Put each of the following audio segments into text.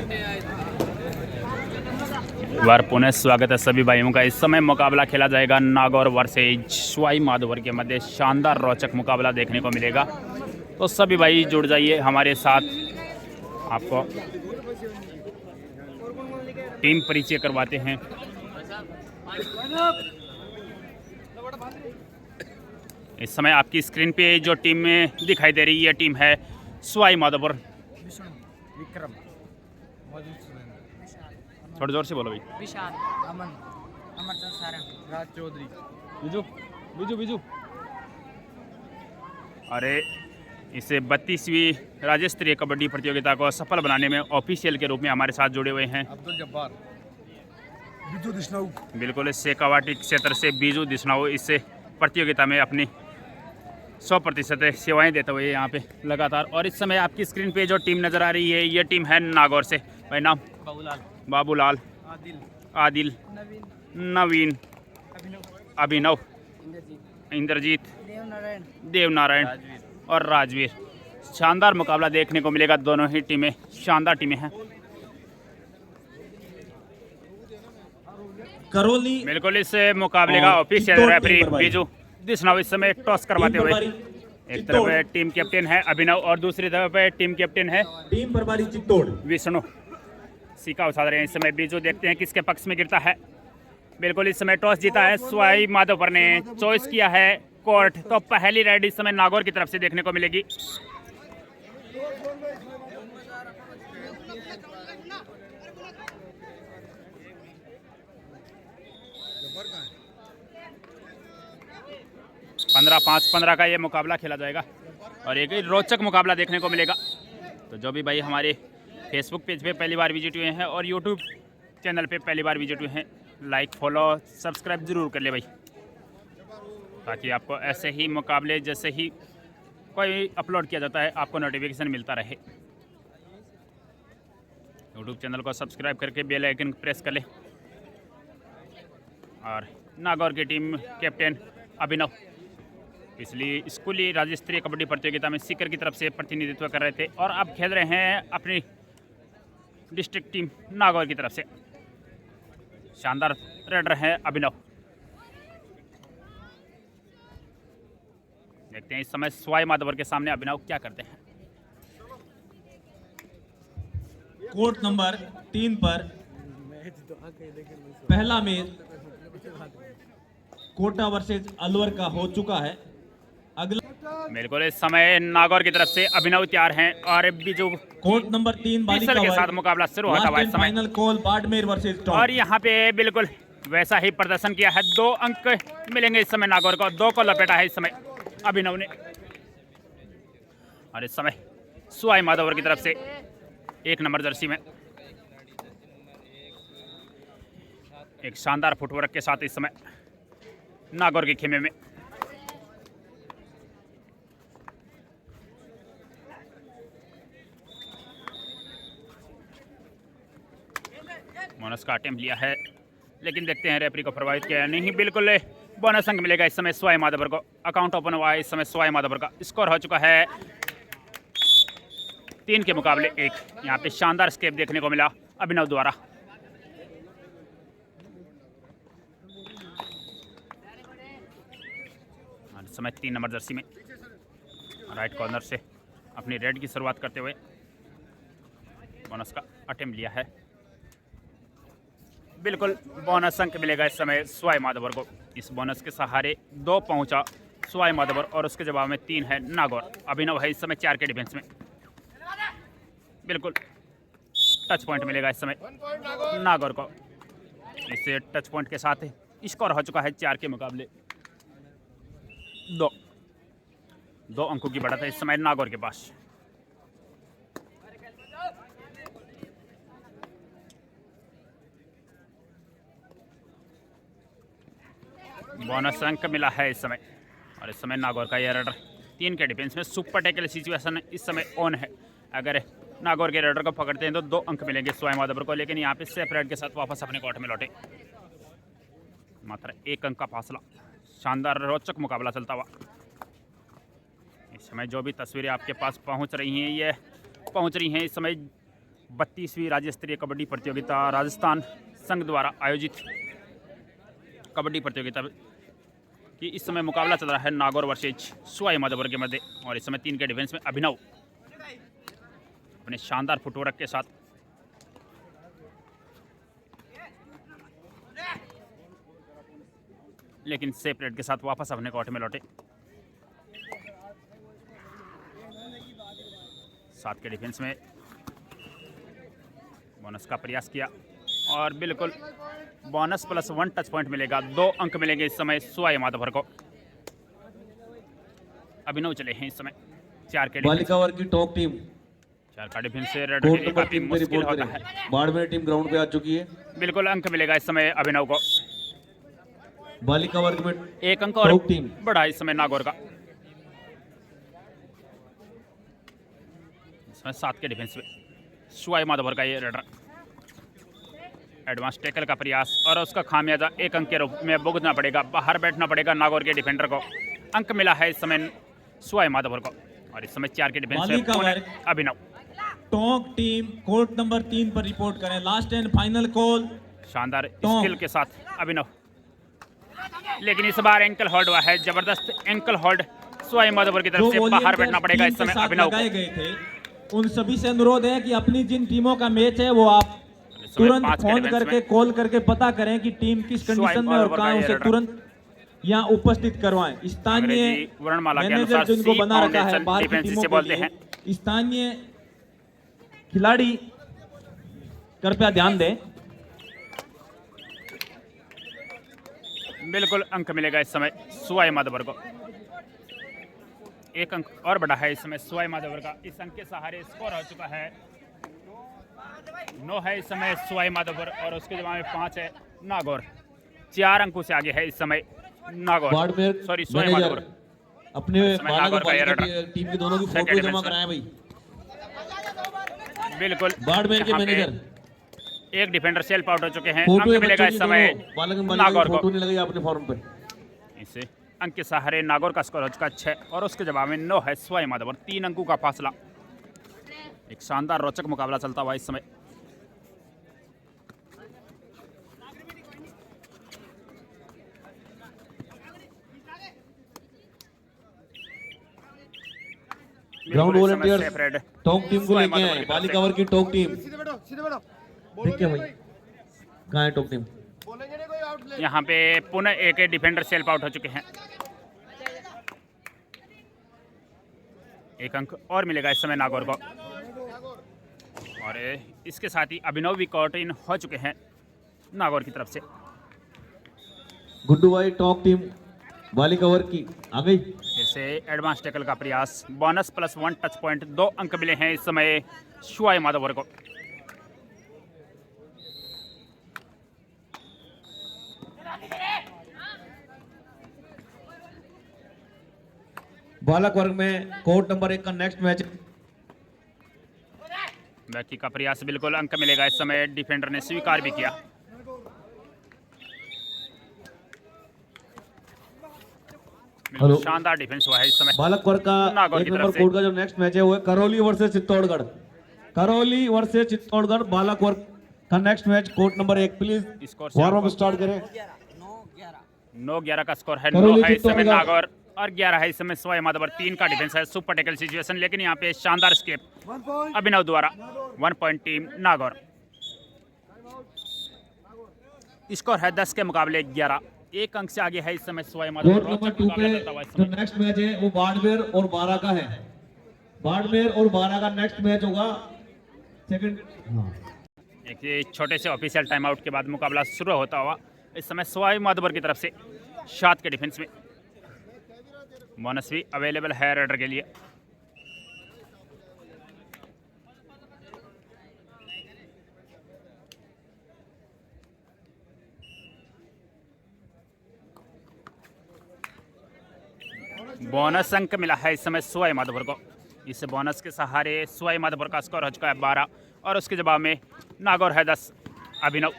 एक बार पुनः स्वागत है सभी भाइयों का। इस समय मुकाबला खेला जाएगा नागौर वर्सेज सवाई माधोपुर के मध्य। शानदार रोचक मुकाबला देखने को मिलेगा, तो सभी भाई जुड़ जाइए हमारे साथ। आपको टीम परिचय करवाते हैं। इस समय आपकी स्क्रीन पे जो टीम में दिखाई दे रही है टीम है सवाई माधोपुर। विक्रम, थोड़ा जोर से बोलो भाई। विशाल, अमन, अमरचंद सारंग, राज चौधरी, बिजू बिजू बिजू। अरे इसे 32वीं राज्य स्तरीय कबड्डी प्रतियोगिता को सफल बनाने में ऑफिशियल के रूप में हमारे साथ जुड़े हुए हैं अब्दुल जब्बार, बिजू दिशनाऊ। बिल्कुल इस शेखावाटी क्षेत्र से बीजू दिशनाऊ इस प्रतियोगिता में अपनी 100% सेवाएं देते हुए यहाँ पे लगातार। और इस समय आपकी स्क्रीन पे जो टीम नज़र आ रही है ये टीम है नागौर से। भाई नाम? बाबूलाल, आदिल, नवीन, अभिनव, इंद्रजीत, देवनारायण और राजवीर। शानदार मुकाबला देखने को मिलेगा। दोनों ही टीमें शानदार टीमें हैं। करौली बिल्कुल इस मुकाबले का ऑफिशियल रेफरी बीजू दिशनाऊ इस समय टॉस करवाते हुए। एक तरफ टीम कैप्टन है अभिनव और दूसरी तरफ टीम कैप्टन है टीम प्रभारी चित्तौड़ विष्णु। सीका उछाल रहे हैं इस समय बीजू। देखते हैं किसके पक्ष में गिरता है। बिल्कुल इस समय टॉस जीता है सवाई माधोपुर ने। चॉइस किया है कोर्ट, तो पहली रेड इस समय नागौर की तरफ से देखने को मिलेगी। पंद्रह 5-15 का ये मुकाबला खेला जाएगा और एक रोचक मुकाबला देखने को मिलेगा। तो जो भी भाई हमारे फेसबुक पेज पे पहली बार विजिट हुए हैं और यूट्यूब चैनल पे पहली बार विजिट हुए हैं, लाइक फॉलो सब्सक्राइब ज़रूर कर ले भाई, ताकि आपको ऐसे ही मुकाबले जैसे ही कोई अपलोड किया जाता है आपको नोटिफिकेशन मिलता रहे। यूट्यूब चैनल को सब्सक्राइब करके बेल आइकन प्रेस कर ले। और नागौर की टीम कैप्टन अभिनव पिछली स्कूली राज्य स्तरीय कबड्डी प्रतियोगिता में सीकर की तरफ से प्रतिनिधित्व कर रहे थे और अब खेल रहे हैं अपनी डिस्ट्रिक्ट टीम नागौर की तरफ से। शानदार रेडर है अभिनव। देखते हैं इस समय सवाई माधोपुर के सामने अभिनव क्या करते हैं। कोर्ट नंबर 3 पर पहला मैच कोटा वर्सेज अलवर का हो चुका है। अगला बिल्कुल इस समय नागौर की तरफ से अभिनव तैयार हैं और बीजू कोर्ट नंबर 3 बालिका के साथ मुकाबला शुरू होता हुआ इस समय। Final call Barmer versus top. और यहाँ पे बिल्कुल वैसा ही प्रदर्शन किया है। 2 अंक मिलेंगे इस समय नागौर को। 2 को लपेटा है इस समय अभिनव ने। और इस समय सवाई माधोपुर की तरफ से 1 नंबर जर्सी में एक शानदार फुटवर्क के साथ इस समय नागौर के खेमे में बोनस का अटेम्प्ट लिया है, लेकिन देखते हैं रेफरी को प्रभावित किया नहीं। बिल्कुल बोनस अंक मिलेगा इस समय सवाई माधोपुर को। अकाउंट ओपन हुआ है इस समय सवाई माधोपुर का। स्कोर हो चुका है 3 के मुकाबले 1। यहाँ पे शानदार स्केप देखने को मिला अभिनव द्वारा। इस समय 3 नंबर जर्सी में राइट कॉर्नर से अपनी रेड की शुरुआत करते हुए बोनस का अटेम्प्ट लिया है। बिल्कुल बोनस अंक मिलेगा इस समय सवाई माधोपुर को। इस बोनस के सहारे 2 पहुंचा सवाई माधोपुर और उसके जवाब में 3 है नागौर। अभिनव है इस समय 4 के डिफेंस में। बिल्कुल टच पॉइंट मिलेगा इस समय नागौर को। इससे टच पॉइंट के साथ स्कोर हो चुका है 4 के मुकाबले 2 अंकों की बढ़त है इस समय नागौर के पास। बोनस अंक मिला है इस समय और इस समय नागौर का यह रेडर 3 के डिफेंस में सुपर टैकल सिचुएशन इस समय ऑन है। अगर नागौर के रेडर को पकड़ते हैं तो 2 अंक मिलेंगे सवाई माधोपुर को, लेकिन यहाँ पे सेफ रेड के साथ वापस अपने कोर्ट में लौटे। मात्र 1 अंक का फासला। शानदार रोचक मुकाबला चलता हुआ। इस समय जो भी तस्वीरें आपके पास पहुंच रही हैं ये पहुंच रही हैं इस समय 32वीं राज्य स्तरीय कबड्डी प्रतियोगिता राजस्थान संघ द्वारा आयोजित कबड्डी प्रतियोगिता कि इस समय मुकाबला चल रहा है नागौर वर्सेज सवाई माधोपुर के मध्य। और इस समय 3 के डिफेंस में अभिनव अपने शानदार फुटवर्क के साथ लेकिन सेपरेट के साथ वापस अपने कोर्ट में लौटे। 7 के डिफेंस में बोनस का प्रयास किया और बिल्कुल बोनस प्लस 1 टच पॉइंट मिलेगा। 2 अंक मिलेंगे इस समय सवाई माधोपुर को। अभिनव चले हैं इस समय 4 के बालिका वर्ग की टॉप टीम 4 का डिफेंस से रेड कोर्ट के लिए नंबर काफी 3 पे मुश्किल रिपोर्ट होता है। करें। बाड़मेर टीम ग्राउंड पे आ चुकी है। बिल्कुल अंक मिलेगा इस समय अभिनव को। बालिका वर्ग में 1 अंक और टॉप टीम बढ़ा इस समय नागौर का। इसमें 7 के डिफेंस में सवाई माधोपुर का ये रेडर एडवांस टैकल का प्रयास और उसका खामियाजा 1 अंक के रूप में भुगतना पड़ेगा। बाहर बैठना पड़ेगा नागौर के डिफेंडर को। अंक मिला है इस समय सवाई माधोपुर को। और इस समय 4 के डिफेंस में बालिका वर्ग अभिनव। टॉप टीम कोर्ट नंबर 3 पर रिपोर्ट करें। Last and final call. शानदार स्किल के साथ अभिनव, लेकिन इस बार एंकल होल्ड हुआ है। जबरदस्त एंकल होल्ड सवाई माधोपुर की तरफ से। बाहर बैठना पड़ेगा इस समय अभिनव को। गए थे उन सभी से अनुरोध है कि अपनी जिन टीमों का मैच है वो आप तुरंत 5 के फोन डिफेंस करके में कॉल करके पता करें कि टीम किस कंडीशन में और कहां उसे तुरंत यहाँ उपस्थित करवाएं। स्थानीय अंग्रेजी वर्णमाला के मैनेजर अनुसार जिनको सी बना रखा है फाउंडेशन बाहर की डिफेंस टीमों से के बोलते लिए, हैं। स्थानीय खिलाड़ी कृपया ध्यान दें। बिल्कुल अंक मिलेगा इस समय सवाई माधोपुर को। 1 अंक और बढ़ा है इस समय सवाई माधोपुर का। इस अंक के सहारे स्कोर हो चुका है 9 है इस समय सवाई माधोपुर और उसके जवाब में 5 है नागौर। 4 अंकों से आगे है इस समय नागौर, बाड़मेर सॉरी सवाई मैनेजर माधोपुर। अपने समय नागौर का ये रडर। टीम की दोनों की सेकंड फोटो जमा डिफेंस में। कराएं भाई। बिल्कुल बाड़मेर के यहाँ पे मैनेजर 1 डिफेंडर सेल्फ आउट हो चुके हैं। फोटो अंक है मिलेगा बच्चों इस की समय दोनों। बालक नागौर फोटो को। नहीं लगाई आपने फॉर्म पे। इसे अंक के सहारे नागौर का स्कोर हो चुका 6 और उसके जवाब में 9 है सवाई माधोपुर। 3 अंकों का फासला। एक शानदार रोचक मुकाबला चलता हुआ इस समय। ग्राउंड बिल्कुल इस समय वॉलंटियर्स सेपरेट टॉप टीम को सवाई लेके माधोपुर आए। की तरफ बालिका से। वर्ग की टॉप टीम सीधे बैठो देखिए भाई कहाँ है टॉप टीम। बोलेंगे नहीं कोई आउट यहाँ पे पुनः एक डिफेंडर सेल्फ आउट हो चुके हैं। 1 अंक और मिलेगा इस समय नागौर को। और इसके साथ ही अभिनव भी कॉट इन हो चुके हैं नागौर की तरफ से। गुड्डू भाई टॉप टीम बालिका वर्ग की आ गई। फिर से एडवांस टैकल का प्रयास। Bonus plus 1 touch point. 2 अंक मिले हैं इस समय सवाई माधोपुर को। बालक वर्ग में कोर्ट नंबर 1 का नेक्स्ट मैच। बैकी का प्रयास, बिल्कुल अंक मिलेगा इस समय। डिफेंडर ने स्वीकार भी किया। बिल्कुल शानदार डिफेंस हुआ है इस समय। बालक वर्ग का नागौर 1 की नंबर तरफ से। कोर्ट का जो नेक्स्ट मैच है वो है करौली वर्सेस चित्तौड़गढ़। करौली वर्सेस चित्तौड़गढ़ बालक वर्ग का next match court number 1 please score से वार्म अप आपको- स्टार्ट करें। 9-11 का स्कोर है। करौली 9 है इस समय चित्तौड़गढ़। नागौर और 11 है इस समय सवाई माधोपुर। 3 का डिफेंस है। सुपर टैकल सिचुएशन, लेकिन यहाँ पे शानदार स्केप 1 पॉइंट अभिनव द्वारा। 1 पॉइंट टीम नागौर। स्कोर है 10 के मुकाबले 11। 1 अंक से आगे है इस समय सवाई माधोपुर। कोर्ट नंबर 2 पे चलता हुआ इस जो समय। नेक्स्ट मैच है वो बाड़मेर और बारा का है। बाड़मेर और बारा का नेक्स्ट मैच होगा सेकंड। एक ये छोटे से ऑफिशियल टाइम आउट के बाद मुकाबला शुरू होता हुआ इस समय सवाई माधोपुर की तरफ से 7 के डिफेंस में। बोनस भी अवेलेबल है रेडर के लिए। बोनस अंक मिला है इस समय सवाई माधोपुर को। इस बोनस के सहारे सवाई माधोपुर का स्कोर हो चुका है 12 और उसके जवाब में नागौर है 10। अभिनव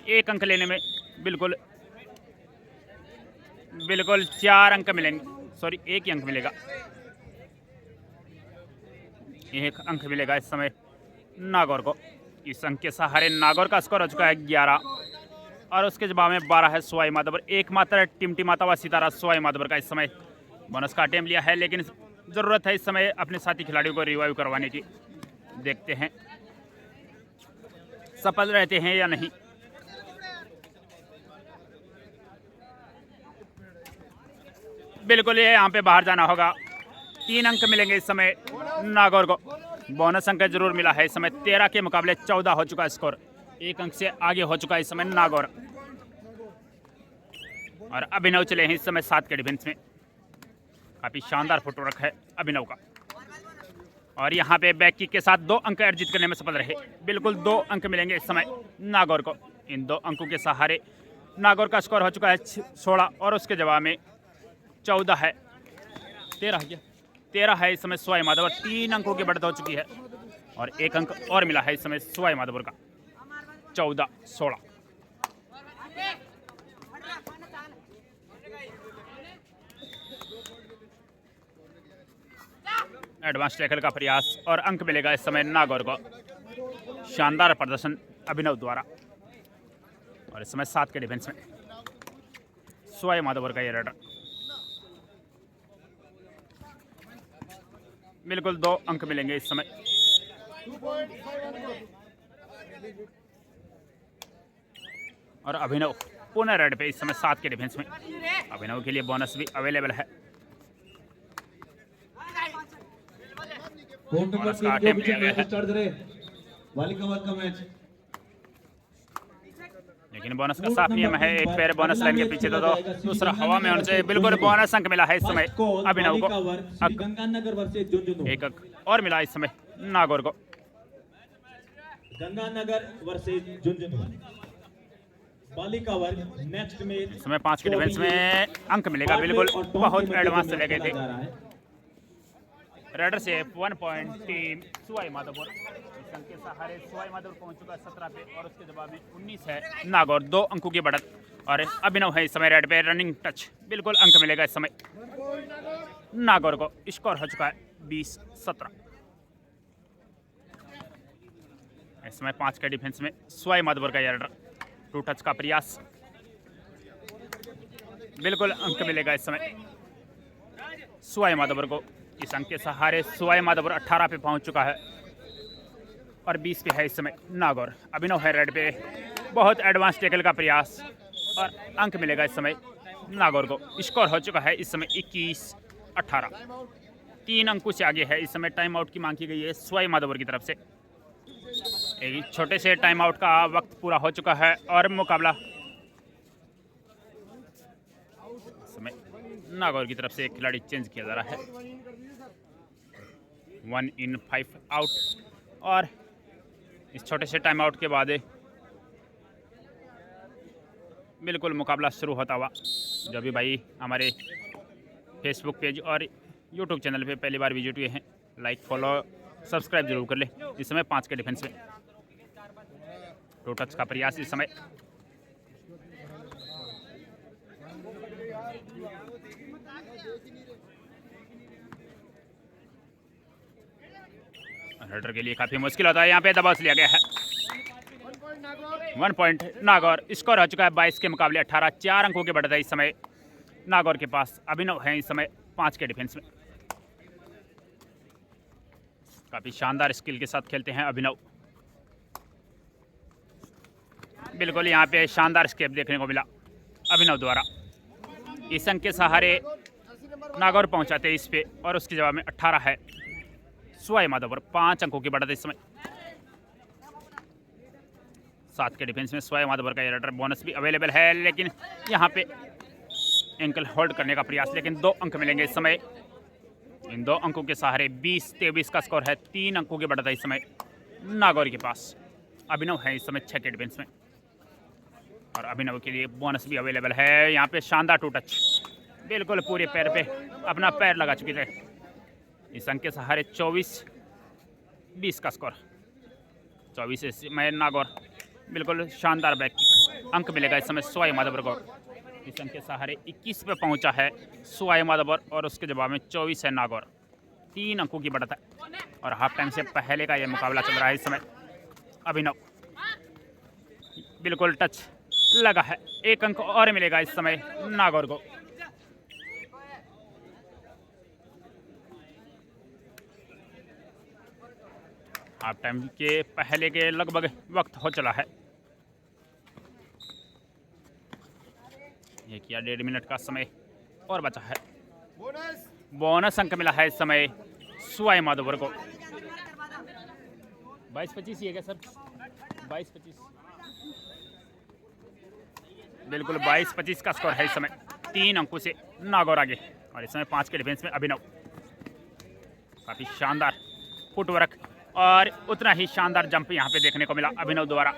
1 अंक लेने में बिल्कुल 4 अंक मिलेंगे। सॉरी 1 ही अंक मिलेगा। 1 अंक मिलेगा इस समय नागौर को। इस अंक के सहारे नागौर का स्कोर हो चुका है 11 और उसके जवाब में 12 है सवाई माधोपुर। एकमात्र टिमटिमाता हुआ सितारा सवाई माधोपुर का इस समय बोनस का अटेम्प्ट लिया है, लेकिन ज़रूरत है इस समय अपने साथी खिलाड़ियों को रिवाइव करवाने की। देखते हैं सफल रहते हैं या नहीं। बिल्कुल ये यहाँ पे बाहर जाना होगा। 3 अंक मिलेंगे इस समय नागौर को। बोनस अंक जरूर मिला है इस समय। 13 के मुकाबले 14 हो चुका है स्कोर। 1 अंक से आगे हो चुका है इस समय नागौर। और अभिनव चले हैं इस समय 7 के डिफेंस में। काफ़ी शानदार फुटवर्क है अभिनव का। और यहाँ पे बैक किक के साथ 2 अंक अर्जित करने में सफल रहे। बिल्कुल 2 अंक मिलेंगे इस समय नागौर को। इन 2 अंकों के सहारे नागौर का स्कोर हो चुका है 16 और उसके जवाब में 14 है। 13 है इस समय सवाई माधोपुर। 3 अंकों की बढ़त हो चुकी है और 1 अंक और मिला है इस समय सवाई माधोपुर का। 14-16। एडवांस टैकल का प्रयास और अंक मिलेगा इस समय नागौर को। शानदार प्रदर्शन अभिनव द्वारा। और इस समय 7 के डिफेंस में सवाई माधोपुर का ये रेडर। बिल्कुल 2 अंक मिलेंगे इस समय। और अभिनव पुनः रेड पे इस समय 7 के डिफेंस में। अभिनव के लिए बोनस भी अवेलेबल है। कोर्ट नंबर 3 के पीछे मैच स्टार्ट करें। बालिका वर्ग का मैच। लेकिन बोनस का साफ नियम है, एक पैर बोनस लाइन के पीछे तो दूसरा हवा में होना चाहिए। बिल्कुल बोनस अंक मिला है इस समय अभिनव को। गंगानगर वर्सेस झुंझुनू। 1 अंक और मिला इस समय नागौर को। गंगानगर वर्सेस झुंझुनू बालिका वर्ग नेक्स्ट में इस समय 5 के डिफेंस में अंक मिलेगा। बिल्कुल बहुत एडवांस चले गए थे। रेडर से 1 पॉइंट टीम सवाई माधोपुर। इस अंक के सहारे सवाई माधोपुर पहुंच चुका है 17 पे और उसके जवाब में 19 है नागौर। 2 अंकों की बढ़त और अभिनव है इस समय रेड पे। रनिंग टच बिल्कुल अंक मिलेगा इस समय नागौर को। स्कोर हो चुका है 20-17। इस समय 5 के डिफेंस में सवाई माधोपुर का रेडर। 2 टच का प्रयास। बिल्कुल अंक मिलेगा इस समय सवाई माधोपुर को। इस अंक के सहारे सवाई माधोपुर 18 पे पहुंच चुका है और 20 पे है इस समय नागौर। अभिनव है रेड पे। बहुत एडवांस टैकल का प्रयास और अंक मिलेगा इस समय नागौर को। स्कोर हो चुका है इस समय 21-18। 3 अंकों से आगे है इस समय। टाइम आउट की मांग की गई है सवाई माधोपुर की तरफ से। एक छोटे से टाइम आउट का वक्त पूरा हो चुका है और मुकाबला इस समय नागौर की तरफ से एक खिलाड़ी चेंज किया जा रहा है। 1 in 5 आउट। और इस छोटे से टाइम आउट के बाद बिल्कुल मुकाबला शुरू होता हुआ। जो भी भाई हमारे फेसबुक पेज और यूट्यूब चैनल पे पहली बार विजिट हुए हैं, लाइक फॉलो सब्सक्राइब जरूर कर ले। इस समय 5 के डिफेंस में 2 टच का प्रयास इस समय। रेडर के लिए काफी मुश्किल होता है। यहाँ पे दबाव लिया गया है। 1 पॉइंट नागौर। स्कोर हो चुका है 22 के मुकाबले 18। 4 अंकों की बढ़त है इस समय नागौर के पास। अभिनव है इस समय 5 के डिफेंस में। काफी शानदार स्किल के साथ खेलते हैं अभिनव। बिल्कुल यहाँ पे शानदार स्केप देखने को मिला अभिनव द्वारा। इस अंक के सहारे नागौर पहुंचा 23 पे और उसके जवाब में 18 है सवाई माधोपुर। 5 अंकों की बढ़त इस समय। 7 के डिफेंस में सवाई माधोपुर का रेडर। बोनस भी अवेलेबल है, लेकिन यहाँ पे एंकल होल्ड करने का प्रयास। लेकिन 2 अंक मिलेंगे इस समय। इन 2 अंकों के सहारे 20-23 का स्कोर है। 3 अंकों की बढ़त है इस समय नागौर के पास। अभिनव है इस समय 6 के डिफेंस में और अभिनव के लिए बोनस भी अवेलेबल है। यहाँ पे शानदार 2 टच। बिल्कुल पूरे पैर पे अपना पैर लगा चुके थे। इस अंक के सहारे 24-20 का स्कोर। 24 में नागौर। बिल्कुल शानदार बैक अंक मिलेगा इस समय सवाई माधोपुर को। इस अंक के सहारे 21 पे पहुंचा है सवाई माधोपुर और उसके जवाब में 24 है नागौर। 3 अंकों की बढ़त है और हाफ टाइम से पहले का यह मुकाबला चल रहा है इस समय। अभिनव, बिल्कुल टच लगा है। 1 अंक और मिलेगा इस समय नागौर को। हाफ टाइम के पहले के लगभग वक्त हो चला है। ये किया 1.5 मिनट का समय और बचा है। बोनस बोनस अंक मिला है इस समय सवाई माधोपुर को। 22-25 ही है क्या सर? 22-25, बिल्कुल 22-25 का स्कोर है इस समय। 3 अंकों से नागौर आगे। और इस समय 5 के डिफेंस में अभिनव, काफी शानदार फुटवर्क और उतना ही शानदार जंप यहाँ पे देखने को मिला अभिनव द्वारा।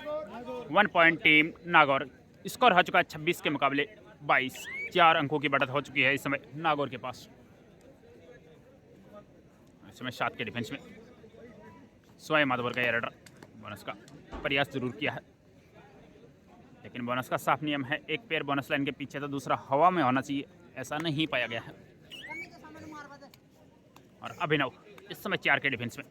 1 पॉइंट टीम नागौर। स्कोर हो चुका है 26 के मुकाबले 22। 4 अंकों की बढ़त हो चुकी है इस समय नागौर के पास। इस समय 7 के डिफेंस में सवाई माधोपुर का एयर बोनस का प्रयास जरूर किया है, लेकिन बोनस का साफ नियम है, एक पैर बोनस लाइन के पीछे तो दूसरा हवा में होना चाहिए, ऐसा नहीं पाया गया है। और अभिनव इस समय 4 के डिफेंस में।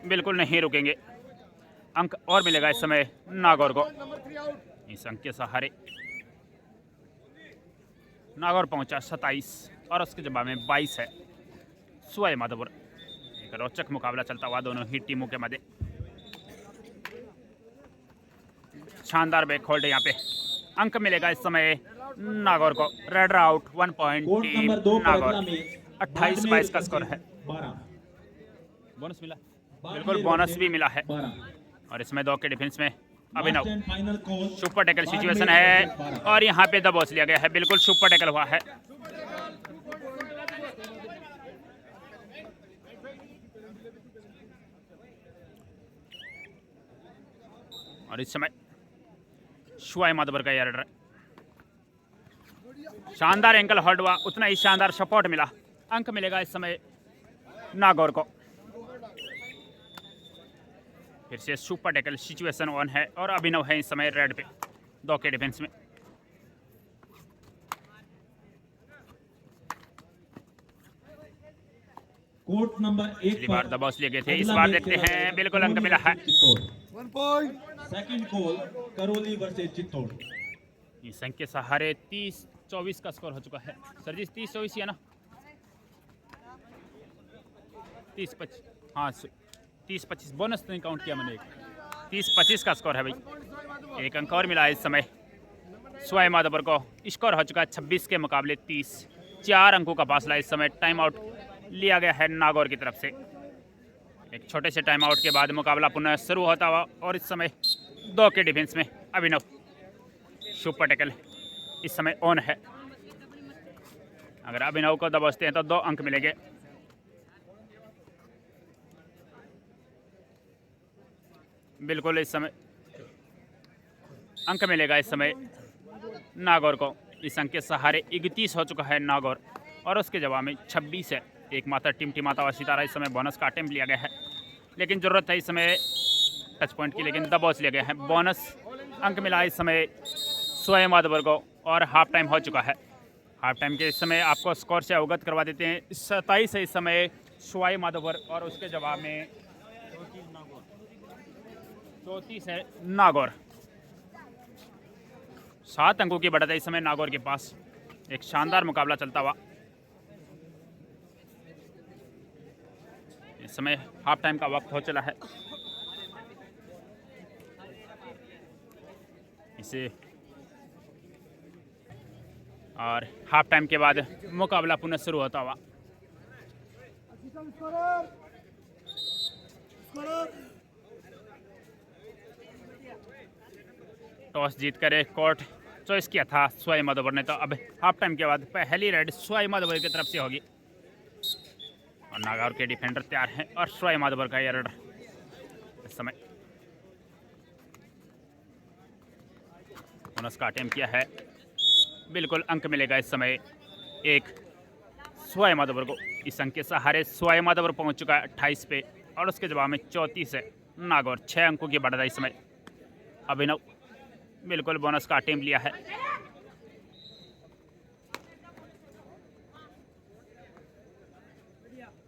बिल्कुल नहीं रुकेंगे, अंक और मिलेगा इस समय नागौर को। Number 3 out. इस अंक के सहारे नागौर पहुंचा 27 और उसके जवाब में 22 है सवाई माधोपुर। एक रोचक मुकाबला चलता हुआ दोनों ही टीमों के मध्य। शानदार बैक होल्ड यहाँ पे। अंक मिलेगा इस समय नागौर को। Raid out 1 point court team number 2 Nagaur. पड़कला में 28-22 का स्कोर है। 12 बोनस मिला, बिल्कुल बोनस भी मिला है। 12 और इसमें 2 के डिफेंस में Abhinav. Last and final call. Super tackle situation है और यहाँ पे दबोच लिया गया है। बिल्कुल सुपर टैकल हुआ है। और इस समय सवाई माधोपुर का एयर शानदार एंकल होल्ड हुआ, उतना ही शानदार सपोर्ट मिला। अंक मिलेगा इस समय नागौर को। फिर से सुपर टैकल सिचुएशन ऑन है और अभिनव है इस समय रेड पे 2 के डिफेंस में। कोर्ट नंबर 1 पिछली बार दबाव लिए गए थे, इस बार देखते हैं। बिल्कुल अंक मिला है। 1 point. Second call Karauli versus Chittor. इस अंक के सहारे 30-24 का स्कोर हो चुका है। सर जी 30-24 है ना? 30-25, हाँ 30-25 बोनस नहीं काउंट किया मैंने। 30-25 का स्कोर है भाई। 1 अंक और मिला है इस समय सवाई माधोपुर को। स्कोर हो चुका है 26 के मुकाबले 30। 4 अंकों का फासला इस समय। टाइम आउट लिया गया है नागौर की तरफ से। एक छोटे से टाइम आउट के बाद मुकाबला पुनः शुरू होता हुआ और इस समय 2 के डिफेंस में अभिनव। सुपर टैकल इस समय ऑन है। अगर अभिनव को दबोचते हैं तो 2 अंक मिलेंगे। बिल्कुल इस समय अंक मिलेगा इस समय नागौर को। इस अंक के सहारे 31 हो चुका है नागौर और उसके जवाब में 26 है। एक मात्र टिमटिमाता हुआ सितारा इस समय बोनस का अटेम्प्ट लिया गया है, लेकिन जरूरत है इस समय टच पॉइंट की, लेकिन दबोच लिया गया है। बोनस अंक मिला इस समय सवाई माधोपुर को और हाफ टाइम हो चुका है। हाफ टाइम के इस समय आपको स्कोर से अवगत करवा देते हैं। 27 है इस समय सवाई माधोपुर और उसके जवाब में 34 है नागौर। 7 अंकों की बढ़त है इस समय नागौर के पास। एक शानदार मुकाबला चलता हुआ। इस समय हाफ टाइम का वक्त हो चला है। इसे और हाफ टाइम के बाद मुकाबला पुनः शुरू होता हुआ। टॉस जीत कर कोर्ट चॉइस किया था सवाई माधोपुर ने, तो अब हाफ टाइम के बाद पहली रेड सवाई माधोपुर की तरफ से होगी। और नागौर के डिफेंडर तैयार हैं और सवाई माधोपुर का एयर इस समय बोनस का अटेम्प्ट किया है। बिल्कुल अंक मिलेगा इस समय एक सवाई माधोपुर को। इस अंक के सहारे सवाई माधोपुर पहुंच चुका है 28 पे और उसके जवाब में 34 है नागौर। 6 अंकों की बढ़त है इस समय। अभिनव बिल्कुल बोनस का अटेम्प्ट लिया है।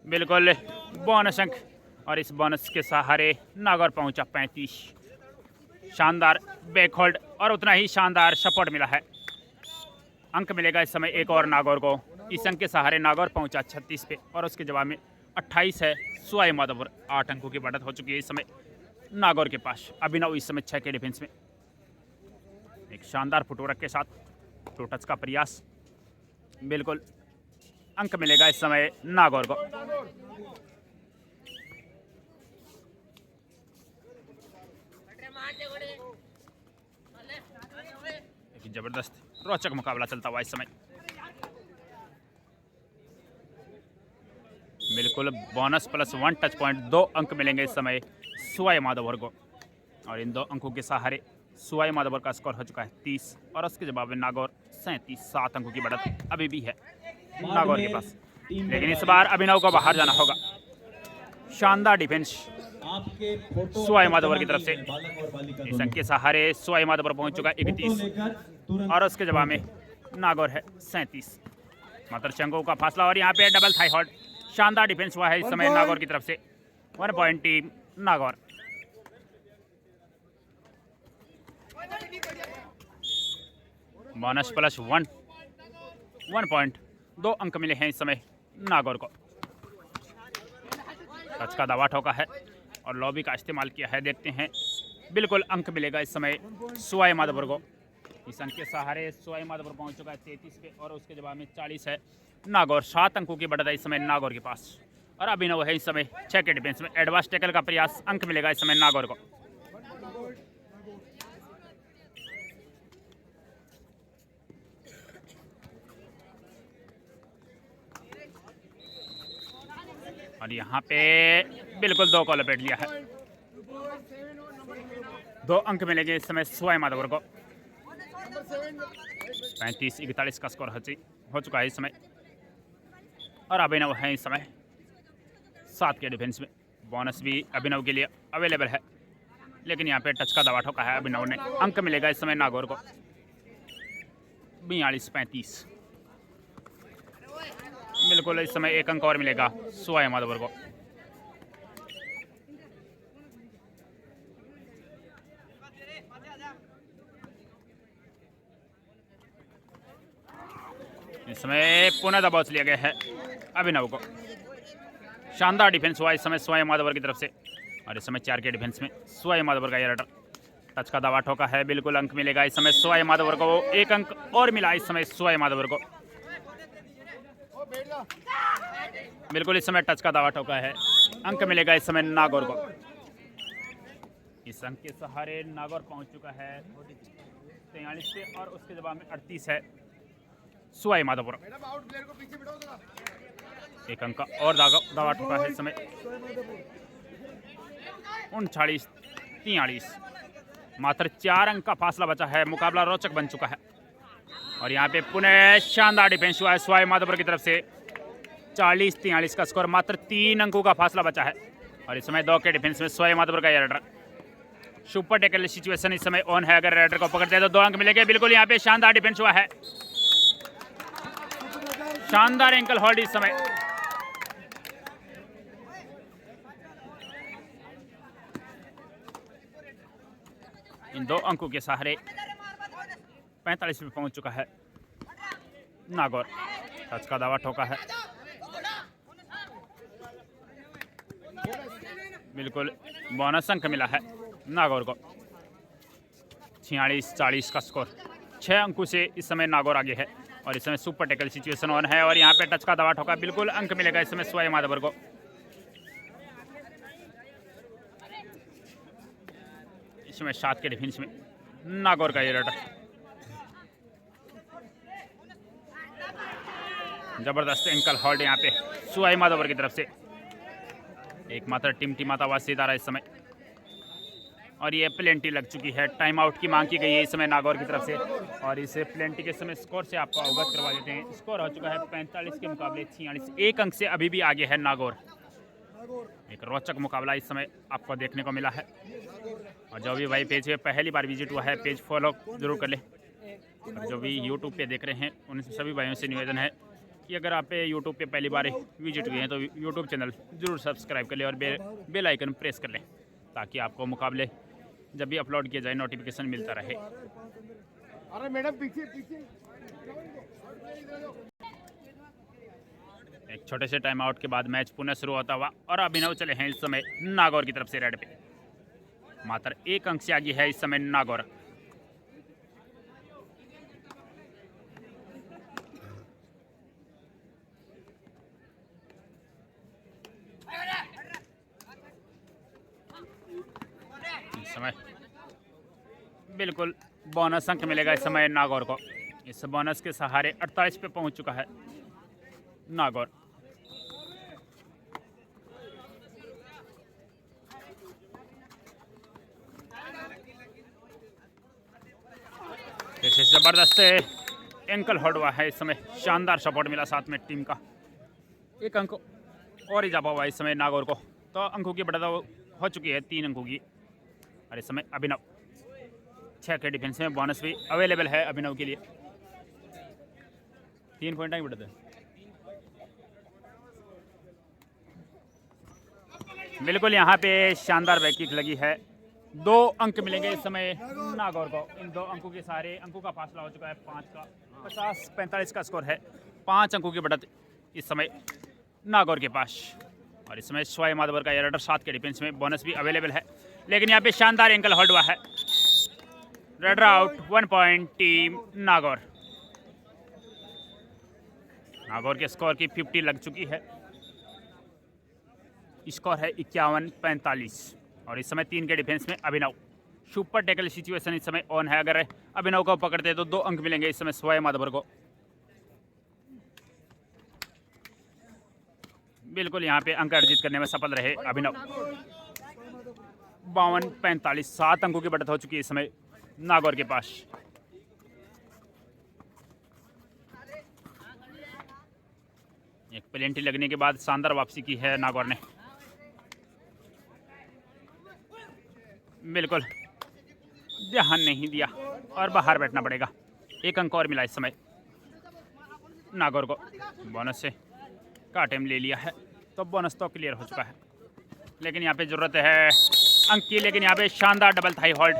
बिल्कुल बोनस अंक और इस बोनस के सहारे नागौर पहुंचा 35। शानदार बैक होल्ड और उतना ही शानदार सपोर्ट मिला है। अंक मिलेगा इस समय एक और नागौर को। इस अंक के सहारे नागौर पहुंचा 36 पे और उसके जवाब में 28 है सवाई माधोपुर। 8 अंकों की बढ़त हो चुकी है इस समय नागौर के पास। अभिनव इस समय 6 के डिफेंस में एक शानदार फुटवर्क के साथ टू टच का प्रयास। बिल्कुल अंक मिलेगा इस समय नागौर को। एक जबरदस्त रोचक मुकाबला चलता हुआ इस समय। बिल्कुल बोनस प्लस 1 टच पॉइंट 2 अंक मिलेंगे इस समय सवाई माधोपुर को और इन 2 अंकों के सहारे सवाई माधोपुर का स्कोर हो चुका है 30 और उसके जवाब में नागौर 37। 7 अंकों की बढ़त अभी भी है नागौर के पास, लेकिन इस बार अभिनव को बाहर जाना होगा। शानदार डिफेंस सवाई माधोपुर की तरफ से। इस अंक के सहारे सवाई माधोपुर पहुंच चुका है 31 और उसके जवाब में नागौर है 37। मात्र चंगों का फासला और यहाँ पे डबल थाई हॉल्ड। शानदार डिफेंस हुआ है इस समय नागौर की तरफ से। 1 point team Nagaur. Bonus plus 1 point 2 अंक मिले हैं इस समय नागौर को। टच का दवा ठोका है और लॉबी का इस्तेमाल किया है। देखते हैं बिल्कुल अंक मिलेगा इस समय सवाई माधोपुर को। इस अंक के सहारे सवाई माधोपुर पहुंच चुका है 33 पे और उसके जवाब में 40 है नागौर। 7 अंकों की बढ़त है इस समय नागौर के पास और अभिनव है इस समय 6 के डिफेंस में। एडवांस टैकल का प्रयास। अंक मिलेगा इस समय नागौर को। और यहाँ पे बिल्कुल 2 को लपेट लिया है। 2 अंक मिलेंगे इस समय सवाई माधोपुर को। 35-41 का स्कोर हो चुका है इस समय और अभिनव है इस समय 7 के डिफेंस में। बोनस भी अभिनव के लिए अवेलेबल है, लेकिन यहाँ पे टच का दवा ठोका है अभिनव ने। अंक मिलेगा इस समय नागौर को 42-35। बिल्कुल इस समय 1 अंक और मिलेगा सवाई माधोपुर को। इस समय पुनः दबाव लिया गया है अभिनव को। शानदार डिफेंस हुआ इस समय सवाई माधोपुर की तरफ से और इस समय 4 के डिफेंस में सवाई माधोपुर का ये टच का दवा ठोका है। बिल्कुल अंक मिलेगा इस समय सवाई माधोपुर को। 1 अंक और मिला इस समय सवाई माधोपुर को। बिल्कुल इस समय टच का दावा ठोका है। अंक मिलेगा इस समय नागौर को। इस अंक के सहारे नागौर पहुंच चुका है 43 पे और उसके जवाब में 38 है सवाई माधोपुर। 1 अंक और दावा ठोका है इस समय 39-43। मात्र 4 अंक का फासला बचा है। मुकाबला रोचक बन चुका है और यहाँ पे पुनः शानदार डिफेंस हुआ है सवाई माधोपुर की तरफ से। 40-43 का स्कोर। मात्र 3 अंकों का फासला बचा है और इस समय 2 के डिफेंस में सवाई माधोपुर का रेडर। सुपर टैकल सिचुएशन इस समय ऑन है। अगर रेडर को पकड़ते हैं तो 2 अंक मिलेंगे। बिल्कुल यहाँ पे शानदार डिफेंस हुआ है। शानदार एंकल होल्ड इस समय। इन 2 अंकों के सहारे 45 पे पहुंच चुका है नागौर। टच का दावा ठोका है। बिल्कुल बोनस अंक मिला है नागौर को। 46-40 का स्कोर। 6 अंकों से इस समय नागौर आगे है और इस समय सुपर टैकल सिचुएशन ऑन है और यहाँ पे टच का दवा ठोका। बिल्कुल अंक मिलेगा इस समय सवाई माधोपुर को। इस समय 7 के डिफेंस में नागौर का ये रेडर। जबरदस्त एंकल होल्ड यहाँ पे सवाई माधोपुर की तरफ से। एकमात्र टिमटिमाता हुआ सितारा इस समय और ये प्लेंटी लग चुकी है। टाइम आउट की मांग की गई है इस समय नागौर की तरफ से और इस प्लेंटी के समय स्कोर से आपको अवगत करवा देते हैं। स्कोर हो चुका है 45 के मुकाबले 46। 1 अंक से अभी भी आगे है नागौर। एक रोचक मुकाबला इस समय आपको देखने को मिला है और जो भी भाई पेज पे पहली बार विजिट हुआ है पेज फॉलो जरूर कर ले और जो भी यूट्यूब पे देख रहे हैं उन सभी भाइयों से निवेदन है कि अगर आप यूट्यूब पे पहली बार विजिट हुए हैं तो यूट्यूब चैनल ज़रूर सब्सक्राइब कर लें और बेल आइकन प्रेस कर लें ताकि आपको मुकाबले जब भी अपलोड किया जाए नोटिफिकेशन मिलता रहे। अरे मैडम पीछे पीछे। एक छोटे से टाइम आउट के बाद मैच पुनः शुरू होता हुआ और अभिनव चले हैं इस समय नागौर की तरफ से रेड पे। मात्र 1 अंक से आगे है इस समय नागौर। इस समय बिल्कुल बोनस अंक मिलेगा इस समय नागौर को। इस बोनस के सहारे 48 पे पहुंच चुका है नागौर। जैसे जबरदस्त एंकल होल्ड हुआ है इस समय, शानदार सपोर्ट मिला साथ में टीम का। 1 अंक और इजाफा हुआ इस समय नागौर को, तो अंकों की बढ़त हो चुकी है 3 अंकों की। और इस समय अभिनव 6 के डिफेंस में बोनस भी अवेलेबल है अभिनव के लिए। 3 पॉइंट की बढ़त है। बिल्कुल यहाँ पे शानदार बैक किक लगी है। 2 अंक मिलेंगे इस समय नागौर को। इन 2 अंकों के सारे अंकों का फासला हो चुका है 5 का। 50-45 का स्कोर है। 5 अंकों की बढ़त इस समय नागौर के पास। और इस समय स्वाई माधवर का एरर 7 के डिफेंस में बोनस भी अवेलेबल है, लेकिन यहाँ पे शानदार एंकल होल्ड हुआ है। Raider out, 1 point team Nagaur. Nagaur के स्कोर की 50 लग चुकी है। स्कोर है 51-45। और इस समय 3 के डिफेंस में अभिनव। सुपर टैकल सिचुएशन इस समय ऑन है। अगर अभिनव को पकड़ते तो 2 अंक मिलेंगे इस समय स्वाई माधवर को। बिल्कुल यहाँ पे अंक अर्जित करने में सफल रहे अभिनव। 52-45, 7 अंकों की बढ़त हो चुकी है इस समय नागौर के पास। एक पेनल्टी लगने के बाद शानदार वापसी की है नागौर ने। बिल्कुल ध्यान नहीं दिया और बाहर बैठना पड़ेगा। 1 अंक और मिला इस समय नागौर को। बोनस से का टाइम ले लिया है तो बोनस तो क्लियर हो चुका है, लेकिन यहाँ पे ज़रूरत है अंक की। लेकिन यहाँ पे शानदार डबल थाई होल्ड।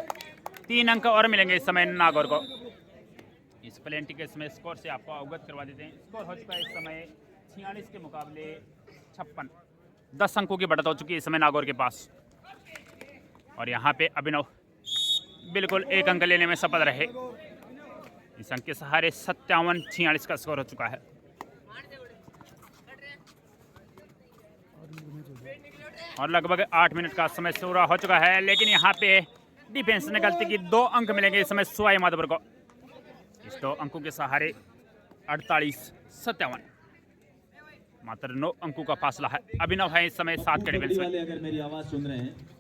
3 अंक और मिलेंगे इस समय नागौर को। इस पेनल्टी के समय स्कोर से आपको अवगत करवा देते हैं। स्कोर हो चुका है इस समय 46 के मुकाबले 56। 10 अंकों की बढ़त हो चुकी है इस समय नागौर के पास। और यहाँ पे अभिनव बिल्कुल 1 अंक लेने में सफल रहे। इस अंक के सहारे 57-46 का स्कोर हो चुका है। और लगभग 8 मिनट का समय पूरा हो चुका है, लेकिन यहाँ पे डिफेंस ने गलती की। 2 अंक मिलेंगे इस समय स्वाई माधवर को। इस 2 अंकों के सहारे 48-57। मात्र 9 अंकों का फासला है। अभिनव है इस समय 7 के डिफेंस में। अगर मेरी आवाज सुन रहे हैं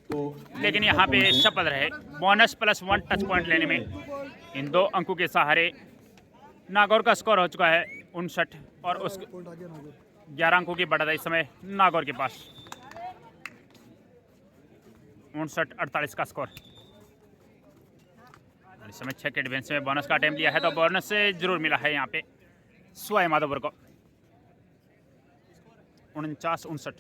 तो लेकिन यहाँ पे सफल रहे बोनस +1 टच पॉइंट लेने में। इन 2 अंकों के सहारे नागौर का स्कोर हो चुका है 59। और उस 11 अंकों की बढ़त है इस समय नागौर के पास। 59-48 का स्कोर। इस समय 6 के डिफेंस में बोनस का अटेम्प्ट लिया है, तो बोनस से जरूर मिला है यहाँ पे स्वाई माधवर को। 49-59।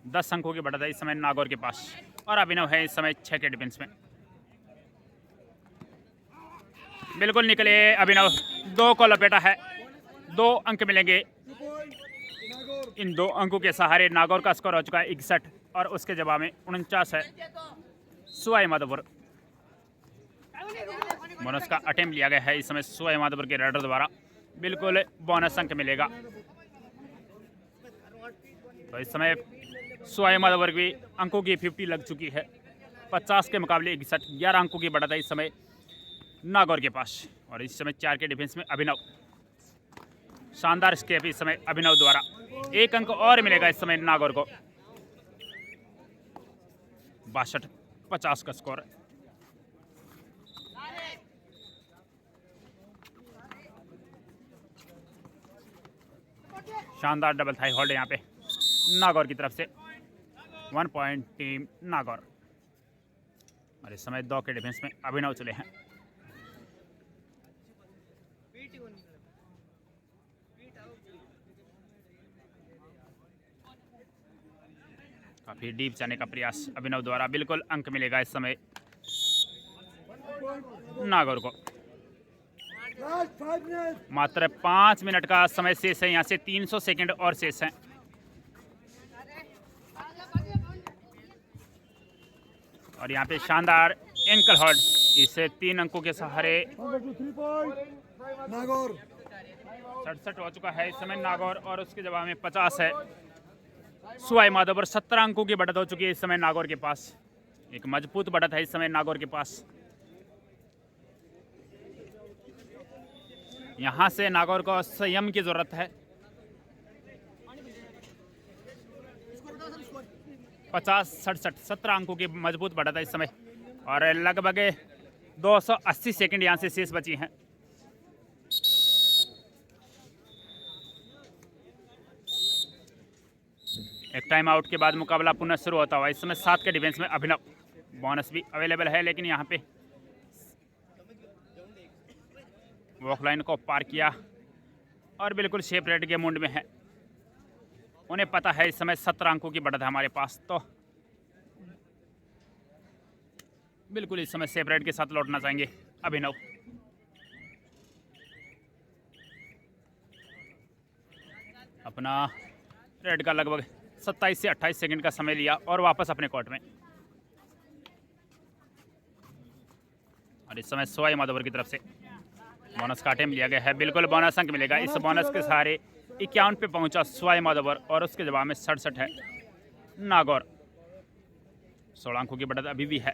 10 अंकों की बढ़त है इस समय नागौर के पास। और अभिनव है इस समय 6 के डिफेंस में। बिल्कुल निकले अभिनव। 2 को लपेटा है। 2 अंक मिलेंगे। इन 2 अंकों के सहारे नागौर का स्कोर हो चुका है 61। और उसके जवाब में 49 है स्वाई माधवर। बोनस का अटेम्प्ट लिया गया है इस समय स्वाई माधवर के राइडर द्वारा। बिल्कुल बोनस अंक मिलेगा। तो इस समय स्वाई माधवर की अंकों की 50 लग चुकी है। 50 के मुकाबले 61। 11 अंकों की बढ़त है इस समय नागौर के पास। और इस समय 4 के डिफेंस में अभिनव। शानदार स्केप इस समय अभिनव द्वारा। 1 अंक और मिलेगा इस समय नागौर को। 62-50 का स्कोर। शानदार डबल थाई होल्ड यहाँ पे नागौर की तरफ से। 1 पॉइंट टीम नागौर। और इस समय 2 के डिफेंस में अभिनव चले हैं। काफ़ी डीप जाने का प्रयास अभिनव द्वारा, बिल्कुल अंक मिलेगा इस समय नागौर को। मात्र 5 मिनट का समय शेष है, यहाँ से 300 सेकंड और शेष हैं। और यहाँ पे शानदार एंकल हॉल्ड, इसे 3 अंकों के सहारे 67 हो चुका है इस समय नागौर, और उसके जवाब में 50 है सवाई माधोपुर। 17 अंकों की बढ़त हो चुकी है इस समय नागौर के पास, एक मजबूत बढ़त है इस समय नागौर के पास। यहाँ से नागौर को संयम की जरूरत है। 50-67 17 अंकों की मजबूत बढ़त है इस समय, और लगभग 280 सेकंड यहाँ से शेष बची हैं। एक टाइम आउट के बाद मुकाबला पुनः शुरू होता हुआ। इस समय 7 के डिफेंस में अभिनव, बोनस भी अवेलेबल है, लेकिन यहाँ पे वॉक लाइन को पार किया और बिल्कुल शेप रेड के मुंड में है। उन्हें पता है इस समय 17 अंकों की बढ़त है हमारे पास, तो बिल्कुल इस समय शेप रेड के साथ लौटना चाहेंगे अभिनव। अपना रेड का लगभग 27 से 28 सेकंड का समय लिया और वापस अपने कोर्ट में। और इस समय सवाई माधोपुर की तरफ से बोनस का अटेम्प्ट लिया गया है, बिल्कुल बोनस अंक मिलेगा। इस बोनस के सहारे 51 पे पहुंचा सवाई माधोपुर, और उसके जवाब में 67 है नागौर। 16 अंकों की बढ़त अभी भी है।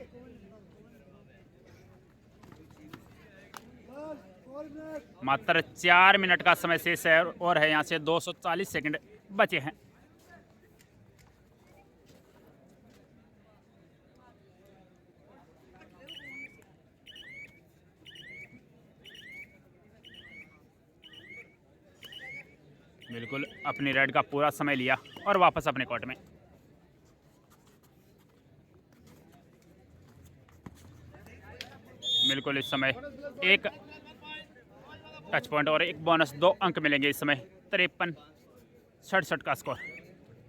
मात्र 4 मिनट का समय शेष है, और है यहाँ से 240 सेकंड बचे हैं। बिल्कुल अपनी रेड का पूरा समय लिया और वापस अपने कोर्ट में। बिल्कुल इस समय एक टच पॉइंट और एक बोनस, 2 अंक मिलेंगे इस समय। 53-67 का स्कोर,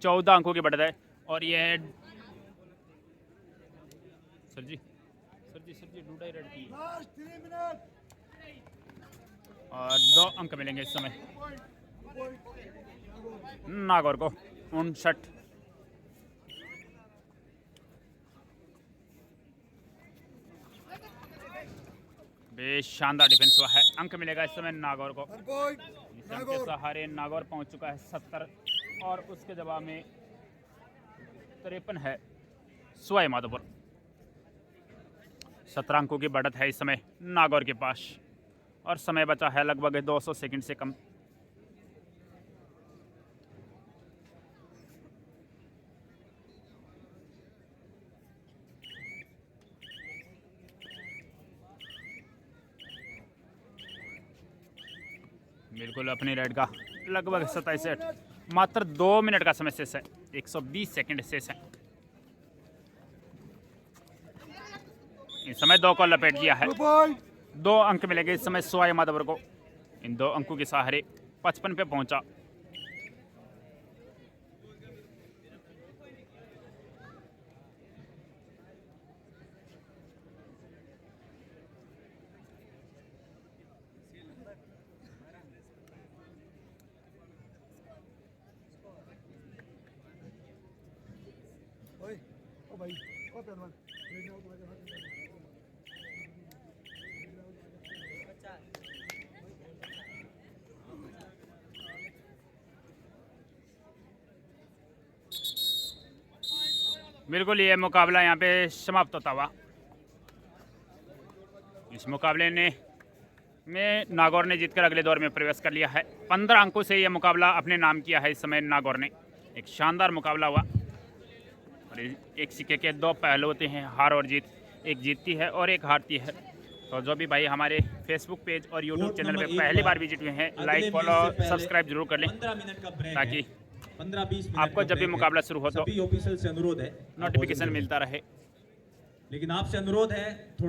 14 अंकों की बढ़त है। और ये सर जी डूडा ही रेड की, और 2 अंक मिलेंगे इस समय नागौर को। 59 बेश शानदार डिफेंस हुआ है, अंक मिलेगा इस समय नागौर को। इस अंक के सहारे नागौर पहुंच चुका है 70, और उसके जवाब में 53 है सवाई माधोपुर। 17 अंकों की बढ़त है इस समय नागौर के पास, और समय बचा है लगभग 200 सेकंड से कम। बिल्कुल अपनी रेड का लगभग 27 सेट, मात्र 2 मिनट का समय शेष है, 120 सेकंड शेष है। इस समय 2 को लपेट दिया है, 2 अंक मिलेंगे इस समय सवाई माधोपुर को। इन 2 अंकों के सहारे 55 पे पहुंचा। बिल्कुल ये मुकाबला यहाँ पे समाप्त होता हुआ। इस मुकाबले में नागौर ने जीतकर अगले दौर में प्रवेश कर लिया है। 15 अंकों से यह मुकाबला अपने नाम किया है इस समय नागौर ने। एक शानदार मुकाबला हुआ, और एक सिक्के के 2 पहलू होते हैं, हार और जीत। एक जीतती है और एक हारती है। तो जो भी भाई हमारे फेसबुक पेज और यूट्यूब चैनल पे पहली बार विजिट हुए हैं, लाइक फॉलो सब्सक्राइब जरूर कर लें, ताकि 15-20 आपको जब भी मुकाबला शुरू हो तो सभी ऑफिशियल से अनुरोध है, नोटिफिकेशन मिलता रहे। लेकिन आपसे अनुरोध है